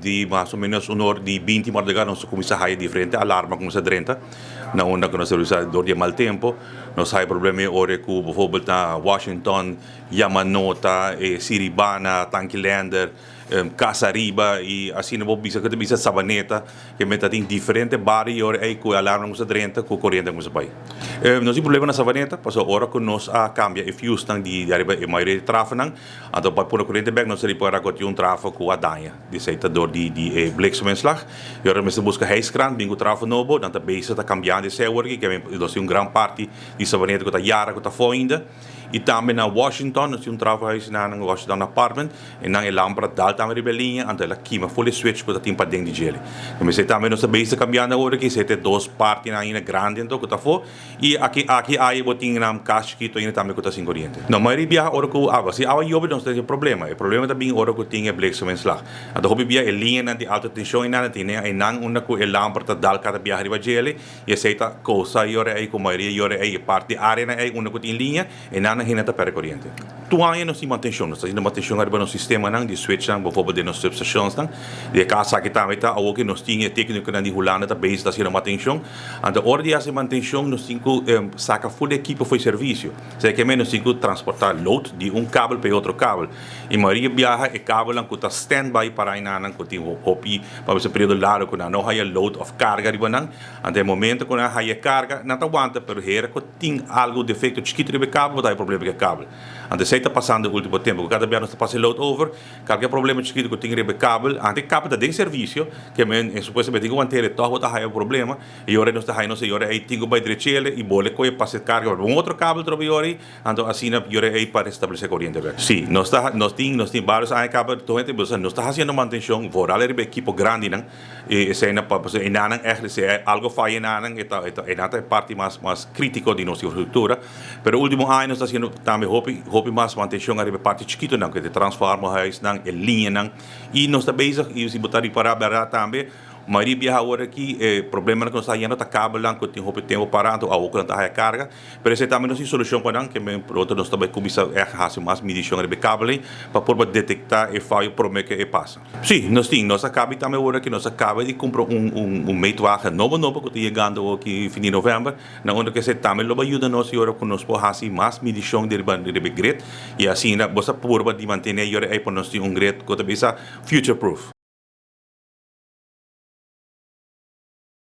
Di más o menos unor di 20 mordegar nós começa a diferente alarma começa a 30 na onda que nós usamos door de mal tempo nós hay problema ore com bijvoorbeeld na Washington Yamanota Siribana Tanki Leendert Casa Riba e assim não vou bisa que bisa Savaneta que meta tem diferente bario aí com alarma começa a 30 com coriente começa pai nós tem problema na Savaneta passou hora que nós a cambia e fios tang di arriba e maioria de trafo nang então para pôr coriente back nós seria para que um trafo com a daña door die blikseminslag. Je hoort mensen busca huiskraan, bingo trafo nobo, dan te bezig te cambiar de zeewerk. Ik heb een gran parti die Savaneta que tá jaren que tá foinde. E também na Washington, nós temos trafo huis na Washington apartment e na Elmar dal também ribelinha, ante la kima full switch que tá tem para dentro de gele. Como se também nós bezig cambiando agora que se tem dois parti na ina grande então que tá fo e aqui aí botin na caixa que tô indo também que tá sem corrente. Não, mas via hora que água, se água jobe não tem problema. O problema também hora que tinha blikseminslag. Então hopi via linha na de alta tensão na tem e nan una que Elmar tá dal cada via riba gele e aceita causa yore aí com maioria yore aí parte arena aí una que tem linha e nan hinata per corrente. Tuanya nós temos manutenção, nós temos manutenção arriba no sistema nang de switch nang, bijvoorbeeld de nos substations nang. De casa que também tá ook nós tinha técnico na de hulana da base da sina manutenção. Anda ordem essa manutenção nós temos saca full equipo foi serviço. Sei que menos temos transportar load de cabo para outro cabo. E maioria viaja e cabo lang kuta standby para ina nang kuti hopi para esse período largo kuna no haya load of carga arriba nang. Ante momento kuna haya carga não aguanta, pero hera que tem algo defeito chiquito de cabo, dá problema com o cabo. Ante sei tá passando o último tempo, cada vez nós tá passando load over, qualquer problema chiquito que tem de cabo, ante cabo da de serviço, que men supostamente que manter todo tá haya problema, e ora nós tá haya não sei ora aí tingo vai direchele e bole coi passa carga um outro cabo trobiori, então assim na ora aí para estabelecer corrente. Sim, nós tem vários aí cabo, nós tá fazendo manutenção, voral é equipo grande não, e sei na para você enanan echt se algo falha enanan é parte mais crítico de nossa infraestrutura, pero último ano nós tá fazendo também hopi mais manutenção arriba parte chiquito não que te transforma huis não e linha não e nós tá bezig e se botar para também maioria viaja agora aqui problema que nós está indo tá cabo lá que tem hopi tempo parado a outra tá a carga pero esse também não tem solução para não que men pronto nós também começa a fazer mais medição arriba cabo para poder detectar e falha prome que passa sim nós acaba também agora que nós acaba de comprar meetwagen novo que está chegando aqui fim de novembro na onde que se também lo ajuda nós agora com nós por fazer mais medição de grid e assim você pode manter aí para nós ter grid que está future proof.